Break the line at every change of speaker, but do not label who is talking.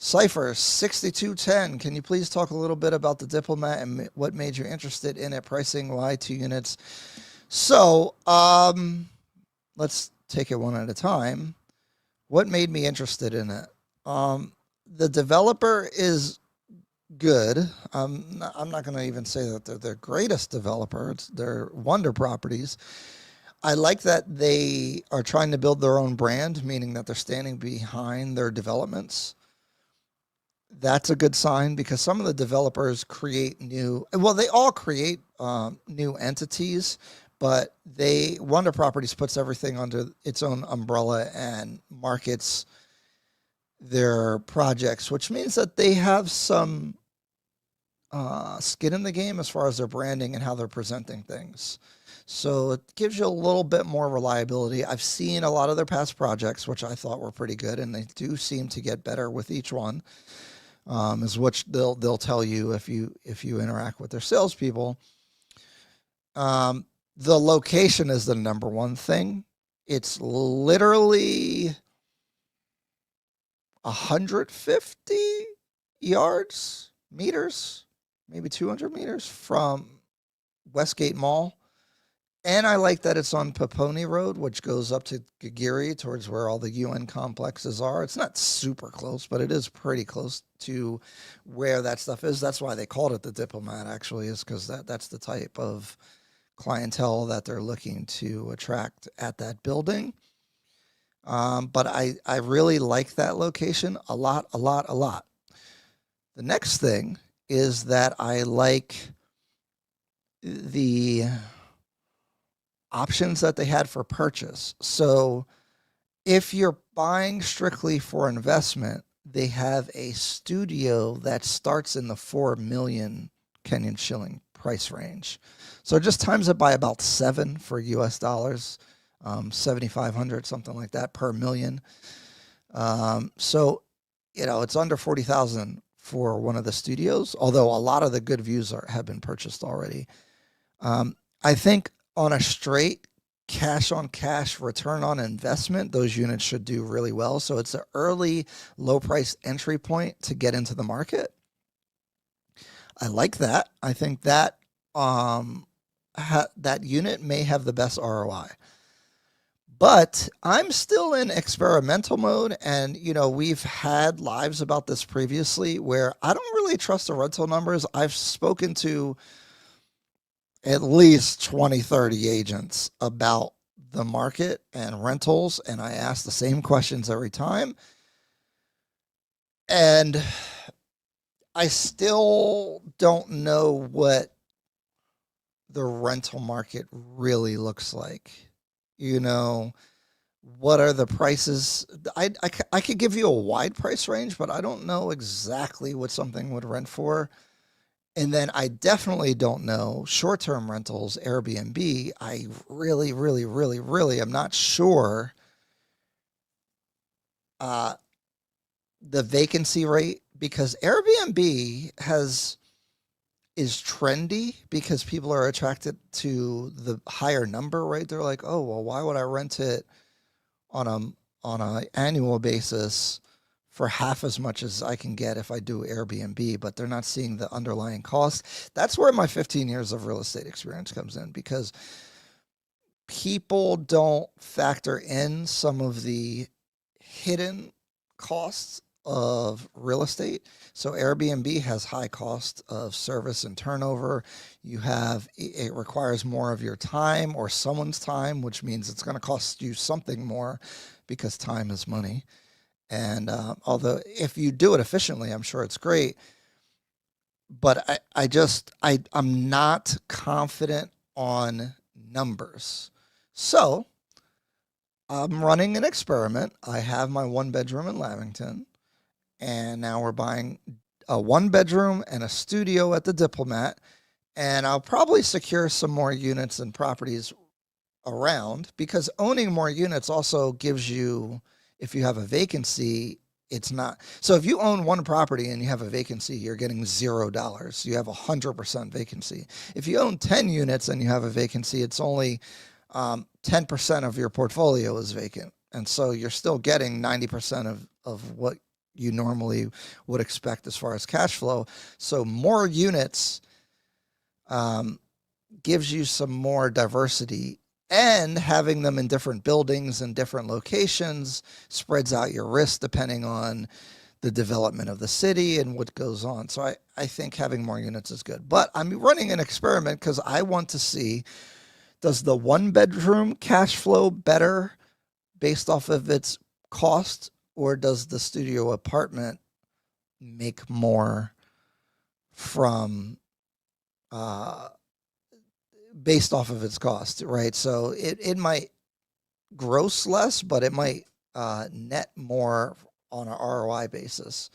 Cypher 6210. Can you please talk a little bit about the Diplomat and what made you interested in it? Pricing, why 2 units? So, let's take it one at a time. What made me interested in it? The developer is good. I'm not going to even say that they're their greatest developer. They're wonder properties. I like that they are trying to build their own brand, meaning that they're standing behind their developments. That's a good sign because some of the developers create they all create new entities, but Wonder Properties puts everything under its own umbrella and markets their projects, which means that they have some skin in the game as far as their branding and how they're presenting things. So it gives you a little bit more reliability. I've seen a lot of their past projects, which I thought were pretty good, and they do seem to get better with each one. Is what they'll tell you if you interact with their salespeople. The location is the number one thing. It's literally 150 meters, maybe 200 meters from Westgate Mall. And I like that it's on Paponi Road, which goes up to Gagiri towards where all the UN complexes are. It's not super close, but it is pretty close to where that stuff is. That's why they called it the Diplomat, actually, is because that's the type of clientele that they're looking to attract at that building. But I really like that location a lot. The next thing is that I like the options that they had for purchase. So if you're buying strictly for investment, they have a studio that starts in the 4 million Kenyan shilling price range. So just times it by about 7 for US dollars, 7,500, something like that per million. So, it's under 40,000 for one of the studios, although a lot of the good views have been purchased already. I think on a straight cash on cash return on investment, those units should do really well. So it's an early low price entry point to get into the market. I like that. I think that that unit may have the best ROI. But I'm still in experimental mode, and we've had lives about this previously where I don't really trust the rental numbers. I've spoken to at least 20, 30 agents about the market and rentals, and I ask the same questions every time. And I still don't know what the rental market really looks like. What are the prices? I could give you a wide price range, but I don't know exactly what something would rent for. And then I definitely don't know short-term rentals, Airbnb. I really am not sure the vacancy rate, because Airbnb is trendy because people are attracted to the higher number, right? They're like, oh, well, why would I rent it on a annual basis for half as much as I can get if I do Airbnb? But they're not seeing the underlying cost. That's where my 15 years of real estate experience comes in, because people don't factor in some of the hidden costs of real estate. So Airbnb has high cost of service and turnover. It requires more of your time or someone's time, which means it's going to cost you something more, because time is money. And although if you do it efficiently, I'm sure it's great. But I'm not confident on numbers. So I'm running an experiment. I have my 1-bedroom in Lavington, and now we're buying a 1-bedroom and a studio at the Diplomat. And I'll probably secure some more units and properties around, because owning more units also gives you, if you have a vacancy, it's not. So if you own one property and you have a vacancy, you're getting $0. You have 100% vacancy. If you own 10 units and you have a vacancy, it's only 10% of your portfolio is vacant. And so you're still getting 90% of what you normally would expect as far as cash flow. So more units gives you some more diversity, and having them in different buildings and different locations spreads out your risk depending on the development of the city and what goes on. So I think having more units is good. But I'm running an experiment because I want to see, does the one bedroom cash flow better based off of its cost, or does the studio apartment make more from based off of its cost, right? So it might gross less, but it might net more on an ROI basis.